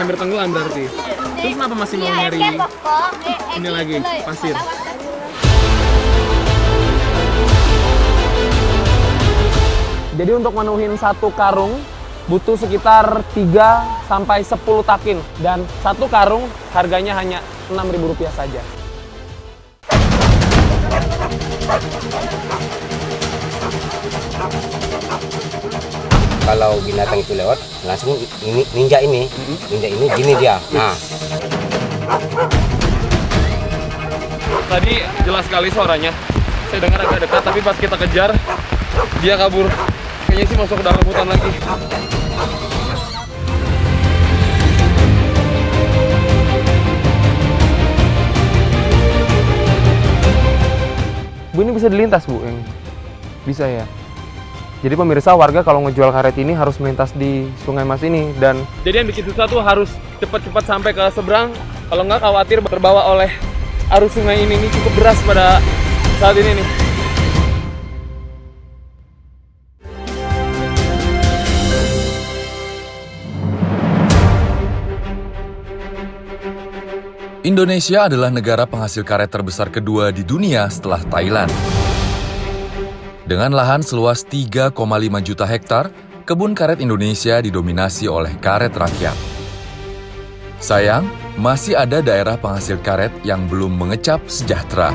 hampir tenggelam berarti. Terus kenapa masih mau nyari ini lagi, pasir? Jadi untuk menuhin satu karung butuh sekitar 3-10 takin. Dan satu karung harganya hanya Rp6.000 saja. Kalau binatang itu lewat, langsung ninja ini gini dia. Nah, tadi jelas sekali suaranya. Saya dengar agak dekat, tapi pas kita kejar, dia kabur. Kayaknya sih masuk ke dalam hutan lagi. Bu, ini bisa dilintas, Bu? Yang bisa ya? Jadi pemirsa, warga kalau ngejual karet ini harus melintas di Sungai Mas ini. Dan jadi yang bikin susah tuh harus cepat-cepat sampai ke seberang. Kalau nggak khawatir terbawa oleh arus sungai ini cukup deras pada saat ini nih. Indonesia adalah negara penghasil karet terbesar kedua di dunia setelah Thailand. Dengan lahan seluas 3,5 juta hektar, kebun karet Indonesia didominasi oleh karet rakyat. Sayang, masih ada daerah penghasil karet yang belum mengecap sejahtera.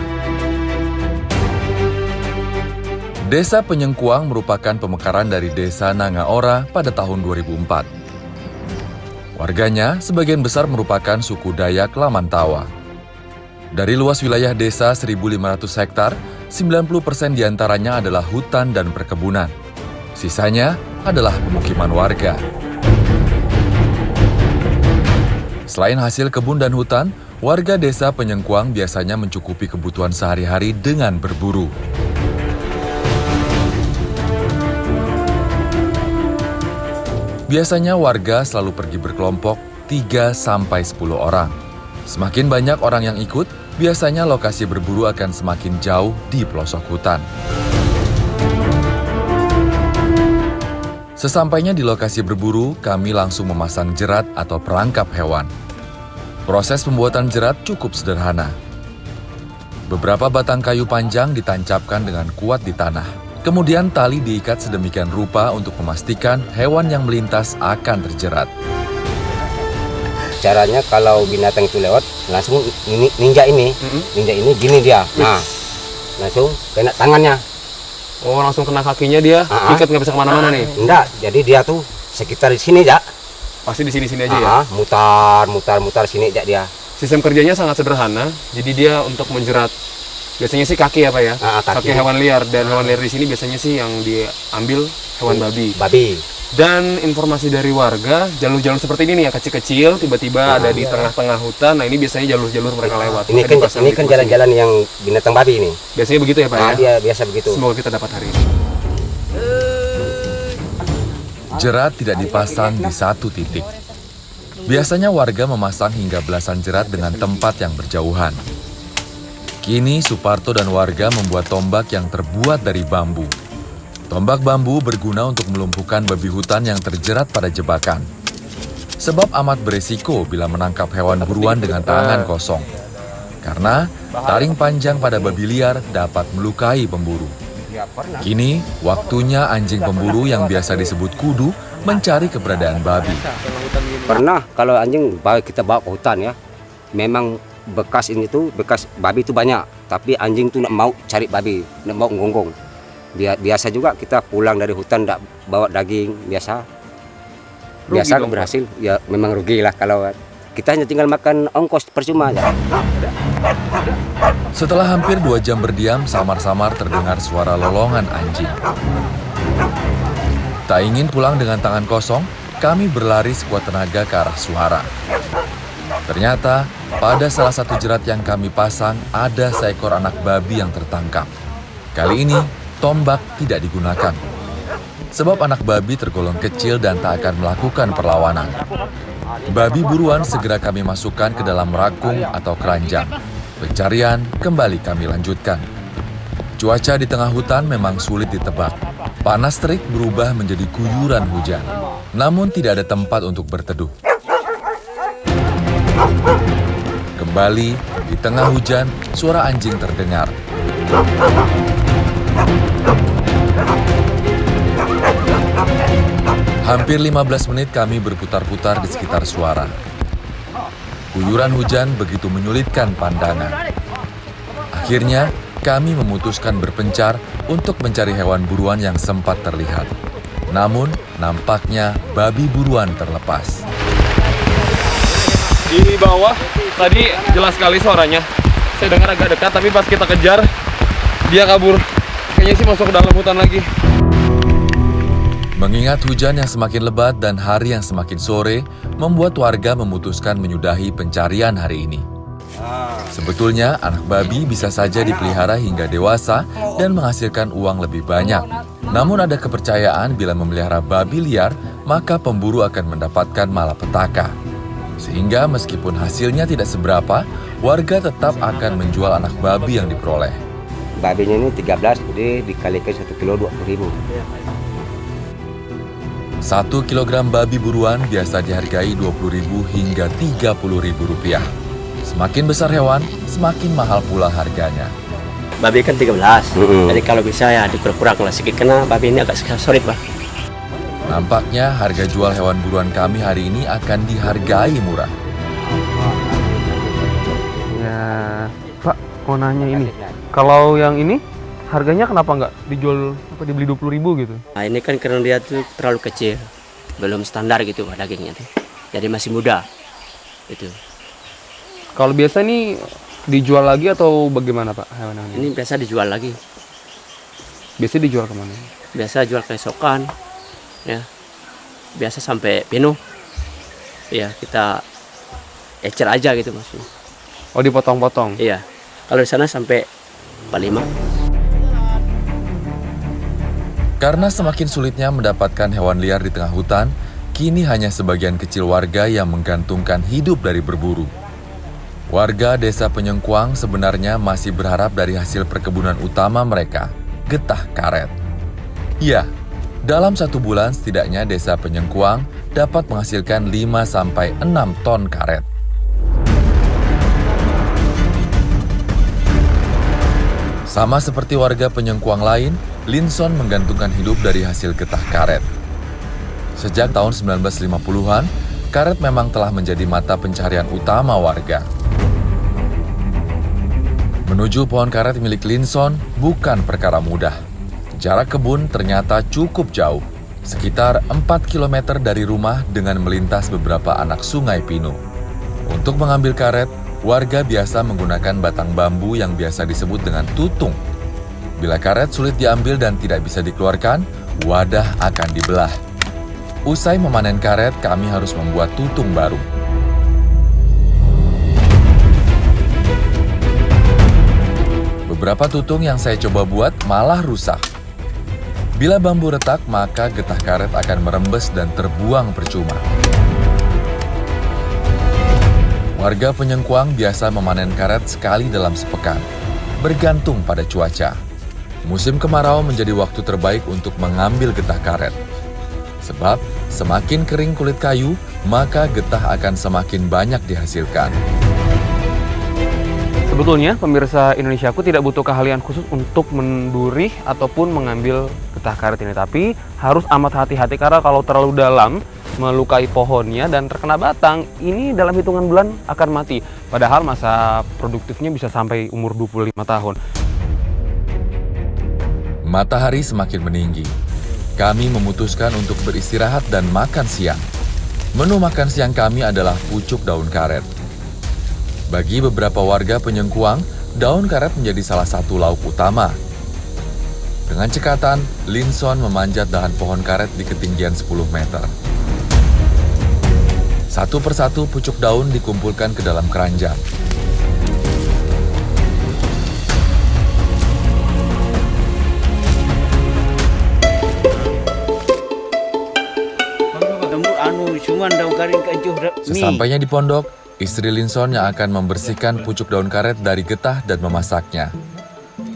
Desa Penyengkuang merupakan pemekaran dari Desa Nangaora pada tahun 2004. Warganya sebagian besar merupakan suku Dayak Lamantawa. Dari luas wilayah desa 1.500 hektar, 90% diantaranya adalah hutan dan perkebunan. Sisanya adalah pemukiman warga. Selain hasil kebun dan hutan, warga desa Penyengkuang biasanya mencukupi kebutuhan sehari-hari dengan berburu. Biasanya warga selalu pergi berkelompok 3-10 orang. Semakin banyak orang yang ikut, biasanya lokasi berburu akan semakin jauh di pelosok hutan. Sesampainya di lokasi berburu, kami langsung memasang jerat atau perangkap hewan. Proses pembuatan jerat cukup sederhana. Beberapa batang kayu panjang ditancapkan dengan kuat di tanah. Kemudian tali diikat sedemikian rupa untuk memastikan hewan yang melintas akan terjerat. caranya kalau binatang itu lewat, langsung ninja ini gini dia. Nah, langsung kena tangannya. Oh, langsung kena kakinya dia, ikat nggak bisa kemana-mana nih? Enggak, jadi dia tuh sekitar di sini aja. Pasti di sini-sini aja ya? Mutar sini aja dia. Sistem kerjanya sangat sederhana, jadi dia untuk menjerat biasanya sih kaki ya Pak ya? Kaki hewan liar, dan hewan liar di sini biasanya sih yang diambil hewan babi. Dan informasi dari warga, jalur-jalur seperti ini nih yang kecil-kecil, tiba-tiba ada di tengah-tengah hutan, nah ini biasanya jalur-jalur mereka lewat. Ini kan jalan-jalan yang binatang babi ini. Biasanya begitu ya Pak ya? Dia biasa begitu. Semoga kita dapat hari ini. Jerat tidak dipasang di satu titik. Biasanya warga memasang hingga belasan jerat dengan tempat yang berjauhan. Kini Suparto dan warga membuat tombak yang terbuat dari bambu. Tombak bambu berguna untuk melumpuhkan babi hutan yang terjerat pada jebakan. Sebab amat beresiko bila menangkap hewan buruan dengan tangan kosong. Karena taring panjang pada babi liar dapat melukai pemburu. Kini, waktunya anjing pemburu yang biasa disebut kudu mencari keberadaan babi. Pernah kalau anjing kita bawa ke hutan ya, memang bekas babi itu banyak, tapi anjing tuh nak mau cari babi, nak mau ngonggong. Biasa juga kita pulang dari hutan tak bawa daging biasa berhasil ya, memang rugi lah kalau kita hanya tinggal makan ongkos percuma aja. Setelah hampir 2 jam berdiam, samar-samar terdengar suara lolongan anjing. Tak ingin pulang dengan tangan kosong, kami berlari sekuat tenaga ke arah suara. Ternyata, pada salah satu jerat yang kami pasang, ada seekor anak babi yang tertangkap. Kali ini, tombak tidak digunakan. Sebab anak babi tergolong kecil dan tak akan melakukan perlawanan. Babi buruan segera kami masukkan ke dalam rakung atau keranjang. Pencarian kembali kami lanjutkan. Cuaca di tengah hutan memang sulit ditebak. Panas terik berubah menjadi guyuran hujan. Namun tidak ada tempat untuk berteduh. Kembali, di tengah hujan, suara anjing terdengar. Hampir 15 menit kami berputar-putar di sekitar suara. Guyuran hujan begitu menyulitkan pandangan. Akhirnya, kami memutuskan berpencar untuk mencari hewan buruan yang sempat terlihat. Namun, nampaknya babi buruan terlepas. Di bawah tadi jelas sekali suaranya. Saya dengar agak dekat, tapi pas kita kejar, dia kabur. Kayaknya sih masuk ke dalam hutan lagi. Mengingat hujan yang semakin lebat dan hari yang semakin sore, membuat warga memutuskan menyudahi pencarian hari ini. Sebetulnya, anak babi bisa saja dipelihara hingga dewasa dan menghasilkan uang lebih banyak. Namun ada kepercayaan bila memelihara babi liar, maka pemburu akan mendapatkan malapetaka. Sehingga meskipun hasilnya tidak seberapa, warga tetap akan menjual anak babi yang diperoleh. Babinya ini 13, jadi dikalikan 1 kilo 20.000. 1 kilogram babi buruan biasa dihargai Rp20.000 hingga Rp30.000. Semakin besar hewan, semakin mahal pula harganya. Babi kan 13, jadi kalau bisa ya dikurang-kurang lah sedikit, karena babi ini agak sulit, Pak. Nampaknya harga jual hewan buruan kami hari ini akan dihargai murah. Ya, Pak, mau nanya ini. Kalau yang ini, harganya kenapa nggak dijual, dibeli 20.000 gitu? Nah ini kan karena dia tuh terlalu kecil, belum standar gitu Pak dagingnya tuh. Jadi masih muda, itu. Kalau biasa nih dijual lagi atau bagaimana Pak hewan-hewan ini? Ini biasa dijual lagi, Biasanya dijual kemana? biasa jual keesokan, ya. Biasa sampai penuh, ya kita ecer aja gitu maksudnya. Oh, dipotong-potong? Iya, kalau di sana sampai 45. Karena semakin sulitnya mendapatkan hewan liar di tengah hutan, kini hanya sebagian kecil warga yang menggantungkan hidup dari berburu. Warga desa Penyengkuang sebenarnya masih berharap dari hasil perkebunan utama mereka, getah karet. Ya, dalam 1 bulan setidaknya desa Penyengkuang dapat menghasilkan 5-6 ton karet. Sama seperti warga Penyengkuang lain, Linson menggantungkan hidup dari hasil getah karet. Sejak tahun 1950-an, karet memang telah menjadi mata pencarian utama warga. Menuju pohon karet milik Linson bukan perkara mudah. Jarak kebun ternyata cukup jauh, sekitar 4 km dari rumah dengan melintas beberapa anak sungai Pinu. Untuk mengambil karet, warga biasa menggunakan batang bambu yang biasa disebut dengan tutung. Bila karet sulit diambil dan tidak bisa dikeluarkan, wadah akan dibelah. Usai memanen karet, kami harus membuat tutung baru. Beberapa tutung yang saya coba buat malah rusak. Bila bambu retak, maka getah karet akan merembes dan terbuang percuma. Warga Penyengkuang biasa memanen karet sekali dalam sepekan, bergantung pada cuaca. Musim kemarau menjadi waktu terbaik untuk mengambil getah karet. Sebab semakin kering kulit kayu, maka getah akan semakin banyak dihasilkan. Sebetulnya pemirsa Indonesiaku tidak butuh keahlian khusus untuk menduri ataupun mengambil getah karet ini. Tapi harus amat hati-hati karena kalau terlalu dalam melukai pohonnya dan terkena batang, ini dalam hitungan bulan akan mati. Padahal masa produktifnya bisa sampai umur 25 tahun. Matahari semakin meninggi. Kami memutuskan untuk beristirahat dan makan siang. Menu makan siang kami adalah pucuk daun karet. Bagi beberapa warga Penyengkuang, daun karet menjadi salah satu lauk utama. Dengan cekatan, Linson memanjat dahan pohon karet di ketinggian 10 meter. Satu persatu pucuk daun dikumpulkan ke dalam keranjang. Sesampainya di pondok, istri Linson yang akan membersihkan pucuk daun karet dari getah dan memasaknya.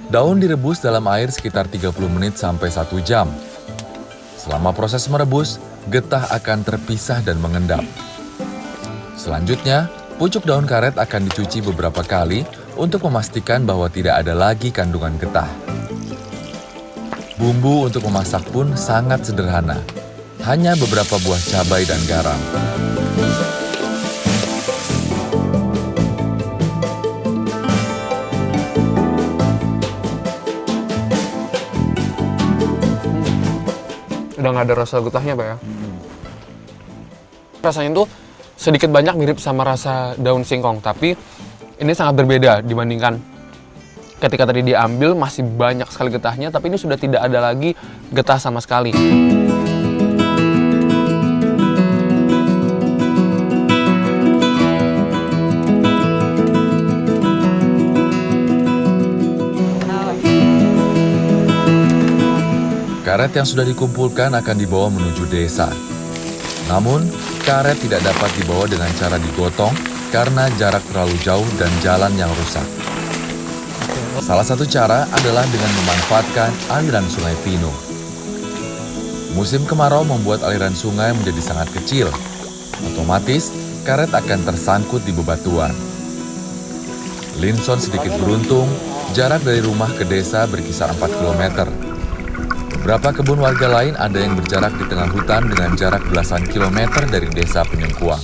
Daun direbus dalam air sekitar 30 menit sampai 1 jam. Selama proses merebus, getah akan terpisah dan mengendap. Selanjutnya, Pucuk daun karet akan dicuci beberapa kali untuk memastikan bahwa tidak ada lagi kandungan getah. Bumbu untuk memasak pun sangat sederhana. Hanya beberapa buah cabai dan garam. Udah nggak ada rasa getahnya, Pak ya? Rasanya tuh sedikit banyak mirip sama rasa daun singkong, tapi ini sangat berbeda dibandingkan ketika tadi diambil masih banyak sekali getahnya, tapi ini sudah tidak ada lagi getah sama sekali. Karet yang sudah dikumpulkan akan dibawa menuju desa. Namun, karet tidak dapat dibawa dengan cara digotong karena jarak terlalu jauh dan jalan yang rusak. Salah satu cara adalah dengan memanfaatkan aliran sungai Pino. Musim kemarau membuat aliran sungai menjadi sangat kecil. Otomatis, karet akan tersangkut di bebatuan. Linson sedikit beruntung, jarak dari rumah ke desa berkisar 4 km. Beberapa kebun warga lain ada yang berjarak di tengah hutan dengan jarak belasan kilometer dari desa Penyengkuang.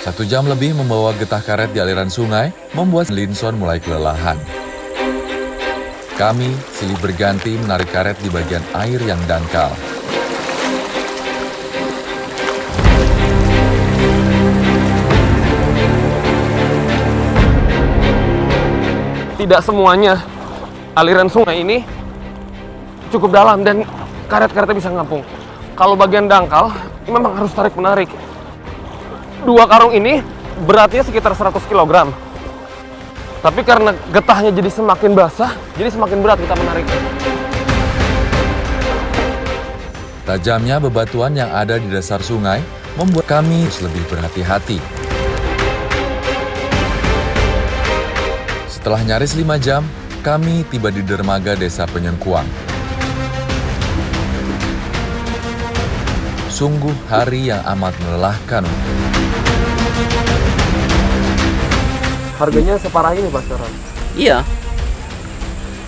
Satu jam lebih membawa getah karet di aliran sungai membuat Linson mulai kelelahan. Kami silih berganti menarik karet di bagian air yang dangkal. Tidak semuanya aliran sungai ini cukup dalam dan karet-karetnya bisa ngapung. Kalau bagian dangkal, memang harus tarik-menarik. 2 karung ini beratnya sekitar 100 kg. Tapi karena getahnya jadi semakin basah, jadi semakin berat kita menarik. Tajamnya bebatuan yang ada di dasar sungai membuat kami harus lebih berhati-hati. Setelah nyaris 5 jam, kami tiba di dermaga desa Penyengkuang. Sungguh hari yang amat melelahkan. Harganya separah ini, Pak, sekarang? Iya,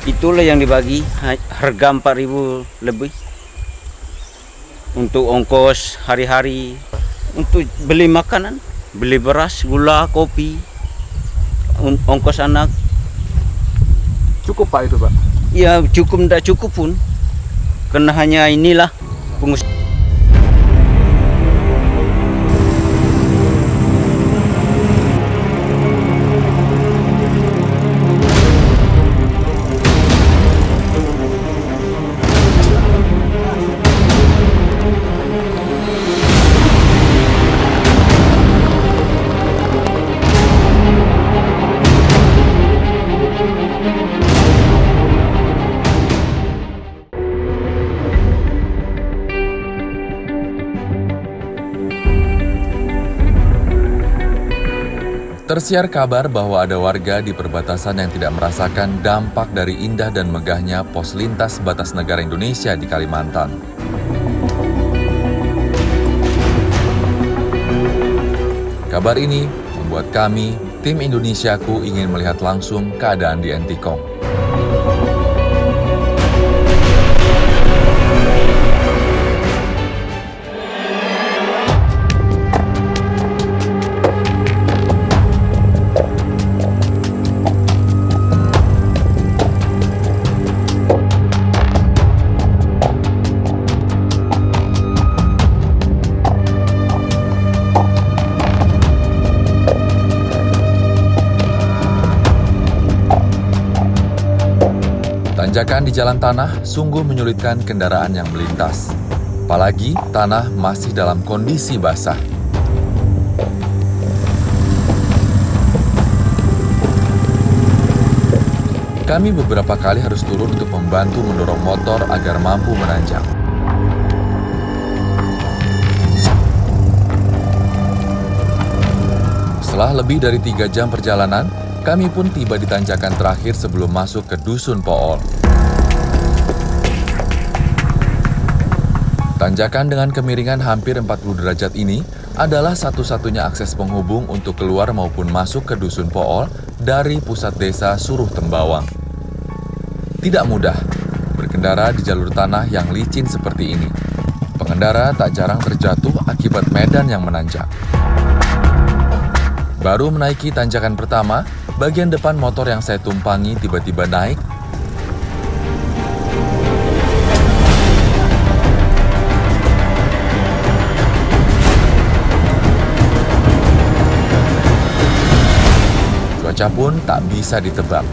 itulah yang dibagi, harga 4.000 lebih. Untuk ongkos hari-hari, untuk beli makanan, beli beras, gula, kopi, ongkos anak. Cukup, Pak, itu, Pak? Ya cukup, tidak cukup pun, karena hanya inilah pengusaha. Tersiar kabar bahwa ada warga di perbatasan yang tidak merasakan dampak dari indah dan megahnya pos lintas batas negara Indonesia di Kalimantan. Kabar ini membuat kami, tim Indonesiaku, ingin melihat langsung keadaan di Entikong. Tanjakan di jalan tanah sungguh menyulitkan kendaraan yang melintas. Apalagi tanah masih dalam kondisi basah. Kami beberapa kali harus turun untuk membantu mendorong motor agar mampu menanjak. Setelah lebih dari 3 jam perjalanan, kami pun tiba di tanjakan terakhir sebelum masuk ke Dusun Pool. Tanjakan dengan kemiringan hampir 40 derajat ini adalah satu-satunya akses penghubung untuk keluar maupun masuk ke Dusun Pool dari pusat desa Suruh Tembawang. Tidak mudah berkendara di jalur tanah yang licin seperti ini. Pengendara tak jarang terjatuh akibat medan yang menanjak. Baru menaiki tanjakan pertama, bagian depan motor yang saya tumpangi tiba-tiba naik. Cuaca pun tak bisa ditebak.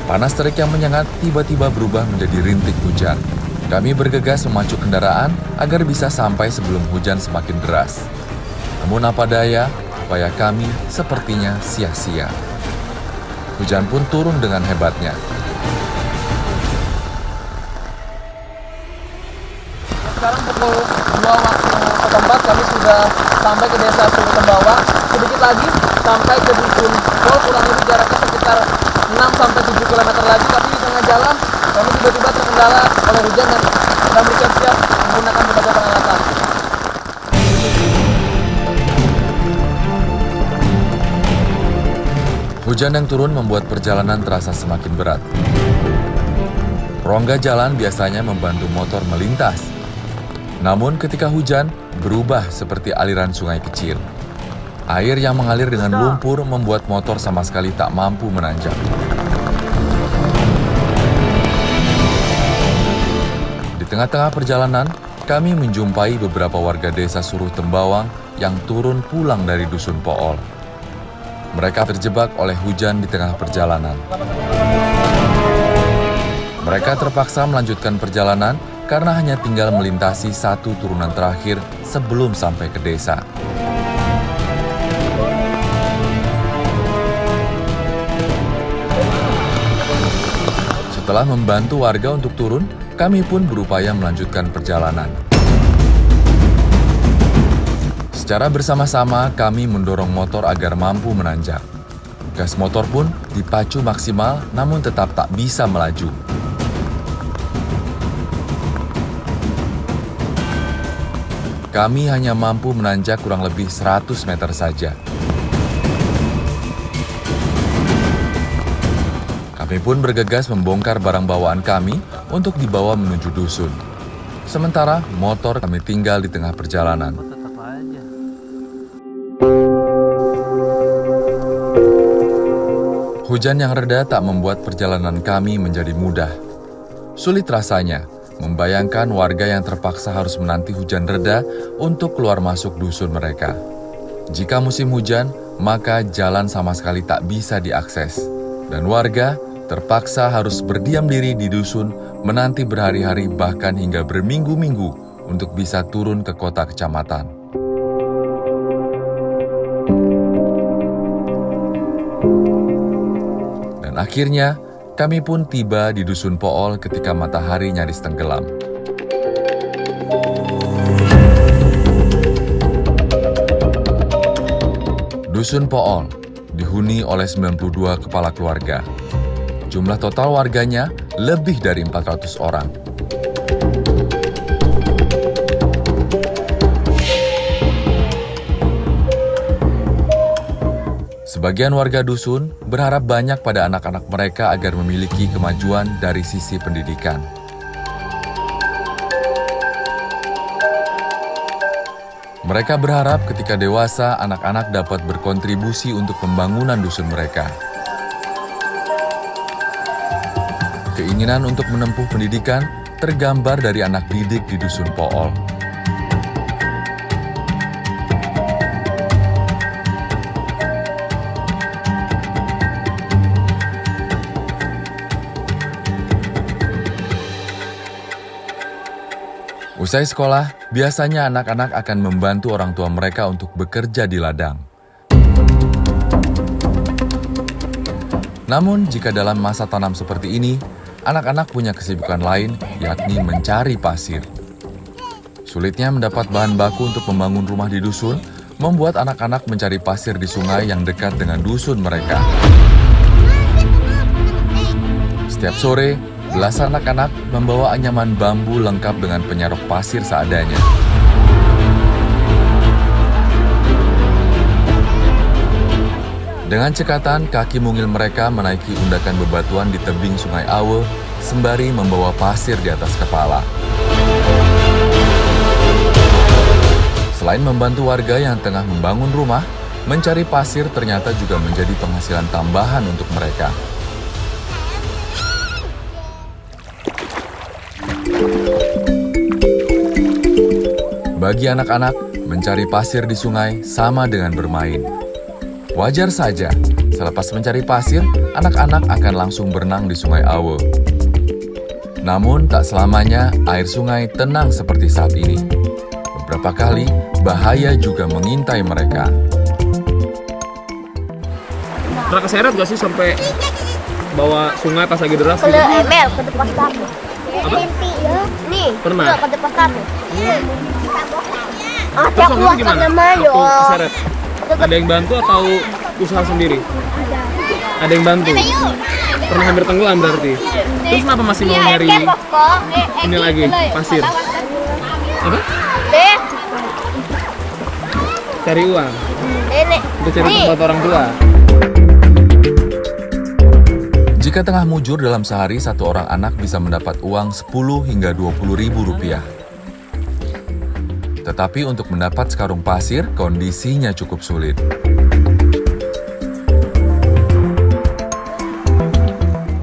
Panas terik yang menyengat tiba-tiba berubah menjadi rintik hujan. Kami bergegas memacu kendaraan agar bisa sampai sebelum hujan semakin deras. Namun apa daya, upaya kami sepertinya sia-sia. Hujan pun turun dengan hebatnya. Sekarang pukul 2 waktu setempat kami sudah sampai ke desa Suruh Tembawang. Sedikit lagi sampai ke Dusun Pool, kurang lebih jaraknya sekitar 6-7 km lagi. Tapi di tengah jalan kami tiba-tiba terkendala oleh hujan dan sedang bersiap-siap menggunakan berbagai peralatan. Hujan yang turun membuat perjalanan terasa semakin berat. Rongga jalan biasanya membantu motor melintas. Namun ketika hujan, berubah seperti aliran sungai kecil. Air yang mengalir dengan lumpur membuat motor sama sekali tak mampu menanjak. Di tengah-tengah perjalanan, kami menjumpai beberapa warga desa Suruh Tembawang yang turun pulang dari Dusun Pool. Mereka terjebak oleh hujan di tengah perjalanan. Mereka terpaksa melanjutkan perjalanan karena hanya tinggal melintasi satu turunan terakhir sebelum sampai ke desa. Setelah membantu warga untuk turun, kami pun berupaya melanjutkan perjalanan. Secara bersama-sama, kami mendorong motor agar mampu menanjak. Gas motor pun dipacu maksimal, namun tetap tak bisa melaju. Kami hanya mampu menanjak kurang lebih 100 meter saja. Kami pun bergegas membongkar barang bawaan kami untuk dibawa menuju dusun. Sementara motor kami tinggal di tengah perjalanan. Hujan yang reda tak membuat perjalanan kami menjadi mudah. Sulit rasanya membayangkan warga yang terpaksa harus menanti hujan reda untuk keluar masuk dusun mereka. Jika musim hujan, maka jalan sama sekali tak bisa diakses. Dan warga terpaksa harus berdiam diri di dusun, menanti berhari-hari bahkan hingga berminggu-minggu untuk bisa turun ke kota kecamatan. Dan akhirnya, kami pun tiba di Dusun Pool ketika matahari nyaris tenggelam. Dusun Pool dihuni oleh 92 kepala keluarga. Jumlah total warganya lebih dari 400 orang. Sebagian warga dusun berharap banyak pada anak-anak mereka agar memiliki kemajuan dari sisi pendidikan. Mereka berharap ketika dewasa, anak-anak dapat berkontribusi untuk pembangunan dusun mereka. Keinginan untuk menempuh pendidikan tergambar dari anak didik di Dusun Pool. Usai sekolah, biasanya anak-anak akan membantu orang tua mereka untuk bekerja di ladang. Namun, jika dalam masa tanam seperti ini, anak-anak punya kesibukan lain, yakni mencari pasir. Sulitnya mendapat bahan baku untuk membangun rumah di dusun, membuat anak-anak mencari pasir di sungai yang dekat dengan dusun mereka. Setiap sore, Belasan anak-anak membawa anyaman bambu lengkap dengan penyerok pasir seadanya. Dengan cekatan, kaki mungil mereka menaiki undakan bebatuan di tebing Sungai Awe sembari membawa pasir di atas kepala. Selain membantu warga yang tengah membangun rumah, mencari pasir ternyata juga menjadi penghasilan tambahan untuk mereka. Bagi anak-anak, mencari pasir di sungai sama dengan bermain. Wajar saja, selepas mencari pasir, anak-anak akan langsung berenang di Sungai Awe. Namun, tak selamanya air sungai tenang seperti saat ini. Beberapa kali, bahaya juga mengintai mereka. Pernah keseret gak sih sampai bawa sungai pas lagi deras? Kalau ML ke depan kamu. Apa? Nih. Pernah? Ke depan kamu. Ada Terus waktu itu kuat gimana? sama Mayo. Waktu keseret? Ada yang bantu atau usaha sendiri? Ada yang bantu? Pernah hampir tenggelam berarti? Terus kenapa masih mau nyari ini lagi, pasir? Apa? Cari uang? Nenek. Untuk cari tempat orang tua? Jika tengah mujur dalam sehari, satu orang anak bisa mendapat uang 10 hingga 20 ribu rupiah. Tetapi untuk mendapat sekarung pasir, kondisinya cukup sulit.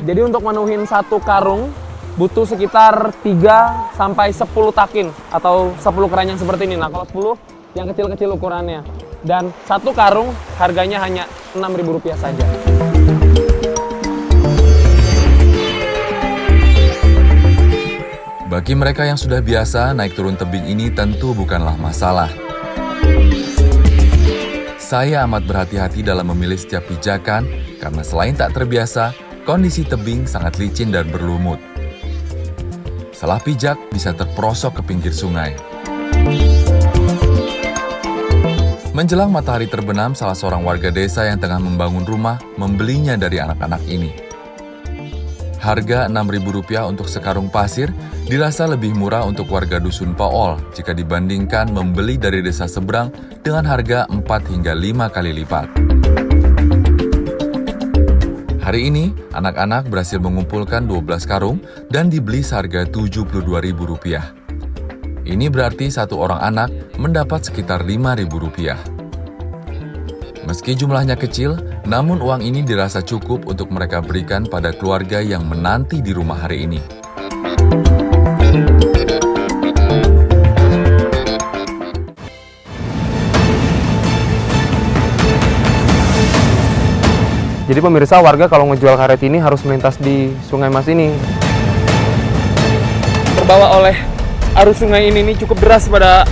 Jadi untuk menuhin satu karung, butuh sekitar 3 sampai 10 takin atau 10 keranjang seperti ini. Nah kalau 10, yang kecil-kecil ukurannya. Dan satu karung harganya hanya Rp6.000 saja. Bagi mereka yang sudah biasa, naik turun tebing ini tentu bukanlah masalah. Saya amat berhati-hati dalam memilih setiap pijakan karena selain tak terbiasa, kondisi tebing sangat licin dan berlumut. Salah pijak bisa terperosok ke pinggir sungai. Menjelang matahari terbenam, salah seorang warga desa yang tengah membangun rumah membelinya dari anak-anak ini. Harga Rp6.000 untuk sekarung pasir dirasa lebih murah untuk warga Dusun Paol jika dibandingkan membeli dari desa seberang dengan harga 4 hingga 5 kali lipat. Hari ini, anak-anak berhasil mengumpulkan 12 karung dan dibeli seharga Rp72.000. Ini berarti satu orang anak mendapat sekitar Rp5.000. Meski jumlahnya kecil, namun uang ini dirasa cukup untuk mereka berikan pada keluarga yang menanti di rumah hari ini. Jadi pemirsa, warga kalau ngejual karet ini harus melintas di Sungai Mas ini. Terbawa oleh arus sungai ini cukup deras pada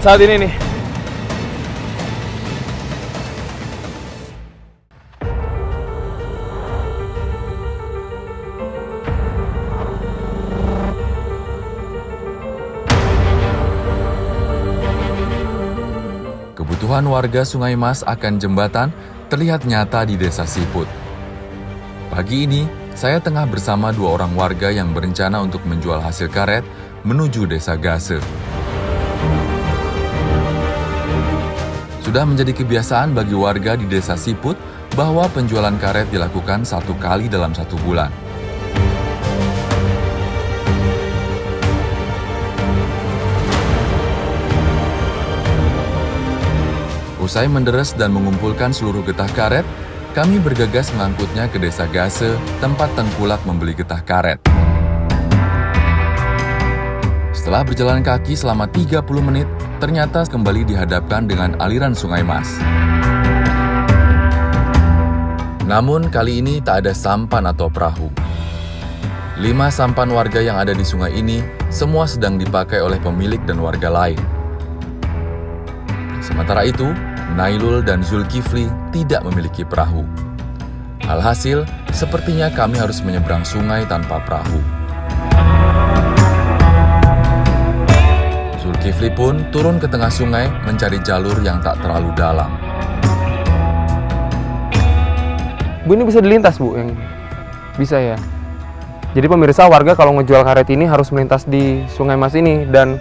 saat ini nih. Kebutuhan warga Sungai Mas akan jembatan terlihat nyata di Desa Siput. Pagi ini, saya tengah bersama 2 orang warga yang berencana untuk menjual hasil karet menuju Desa Gase. Sudah menjadi kebiasaan bagi warga di Desa Siput bahwa penjualan karet dilakukan 1 kali dalam 1 bulan. Usai menderes dan mengumpulkan seluruh getah karet, kami bergegas mengangkutnya ke Desa Gase, tempat Tengkulak membeli getah karet. Setelah berjalan kaki selama 30 menit, ternyata kembali dihadapkan dengan aliran Sungai Mas. Namun kali ini tak ada sampan atau perahu. 5 sampan warga yang ada di sungai ini semua sedang dipakai oleh pemilik dan warga lain. Sementara itu, Nailul dan Zulkifli tidak memiliki perahu. Alhasil, sepertinya kami harus menyeberang sungai tanpa perahu. Zulkifli pun turun ke tengah sungai mencari jalur yang tak terlalu dalam. Bu, ini bisa dilintas, Bu? Yang bisa ya? Jadi pemirsa, warga kalau ngejual karet ini harus melintas di Sungai Mas ini, dan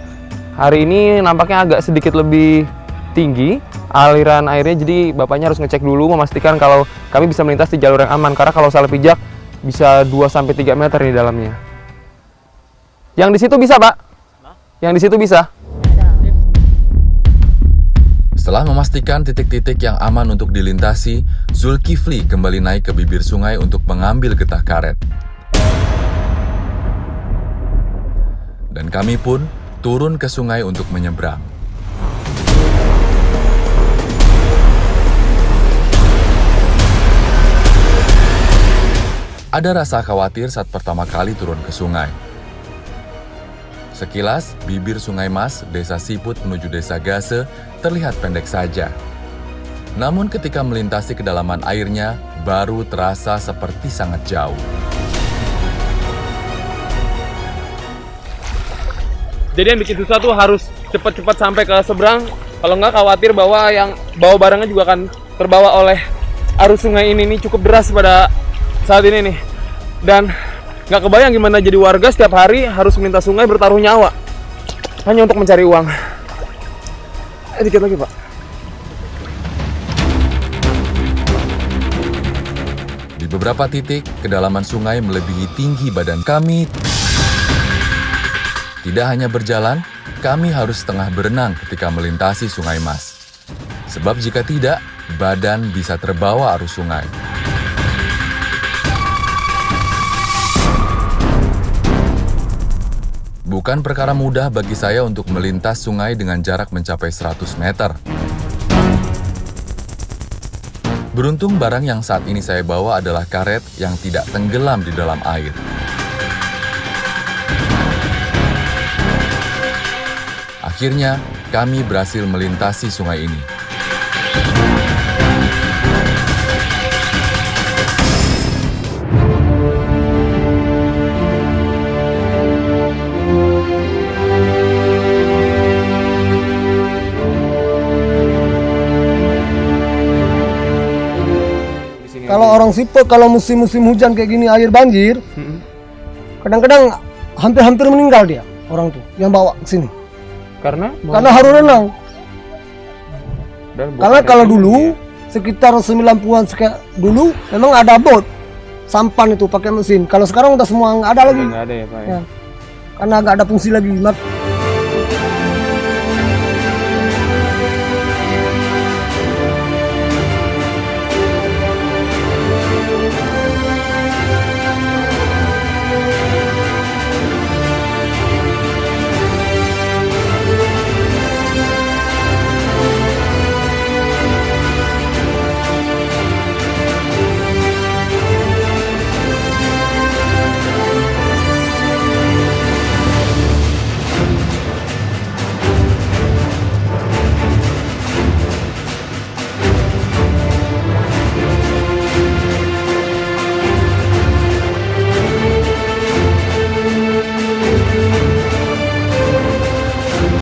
hari ini nampaknya agak sedikit lebih tinggi aliran airnya, jadi bapaknya harus ngecek dulu memastikan kalau kami bisa melintas di jalur yang aman, karena kalau salah pijak bisa 2-3 meter di dalamnya. Yang di situ bisa, Pak? Yang di situ bisa? Setelah memastikan titik-titik yang aman untuk dilintasi, Zulkifli kembali naik ke bibir sungai untuk mengambil getah karet. Dan kami pun turun ke sungai untuk menyeberang. Ada rasa khawatir saat pertama kali turun ke sungai. Sekilas, bibir Sungai Mas, Desa Siput menuju Desa Gase terlihat pendek saja. Namun ketika melintasi kedalaman airnya, baru terasa seperti sangat jauh. Jadi yang bikin susah tuh harus cepat-cepat sampai ke seberang. Kalau nggak, khawatir bahwa yang bawa barangnya juga akan terbawa oleh arus sungai ini. Nih cukup deras pada saat ini nih. Dan nggak kebayang gimana jadi warga setiap hari harus melintas sungai bertaruh nyawa hanya untuk mencari uang. Dikit lagi, Pak. Di beberapa titik, kedalaman sungai melebihi tinggi badan kami. Tidak hanya berjalan, kami harus setengah berenang ketika melintasi Sungai Mas. Sebab jika tidak, badan bisa terbawa arus sungai. Bukan perkara mudah bagi saya untuk melintas sungai dengan jarak mencapai 100 meter. Beruntung barang yang saat ini saya bawa adalah karet yang tidak tenggelam di dalam air. Akhirnya, kami berhasil melintasi sungai ini. Kalau orang Siput, kalau musim-musim hujan kayak gini, air banjir, kadang-kadang hampir-hampir meninggal dia, orang tuh yang bawa ke sini. Karena Karena harus renang. Dan Karena bukan kalau itu dulu dia. sekitar 90-an dulu memang ada bot sampan itu pakai mesin. Kalau sekarang udah semua nggak ada lagi. Nggak ada ya, Pak. Ya. Karena nggak ada fungsi lagi.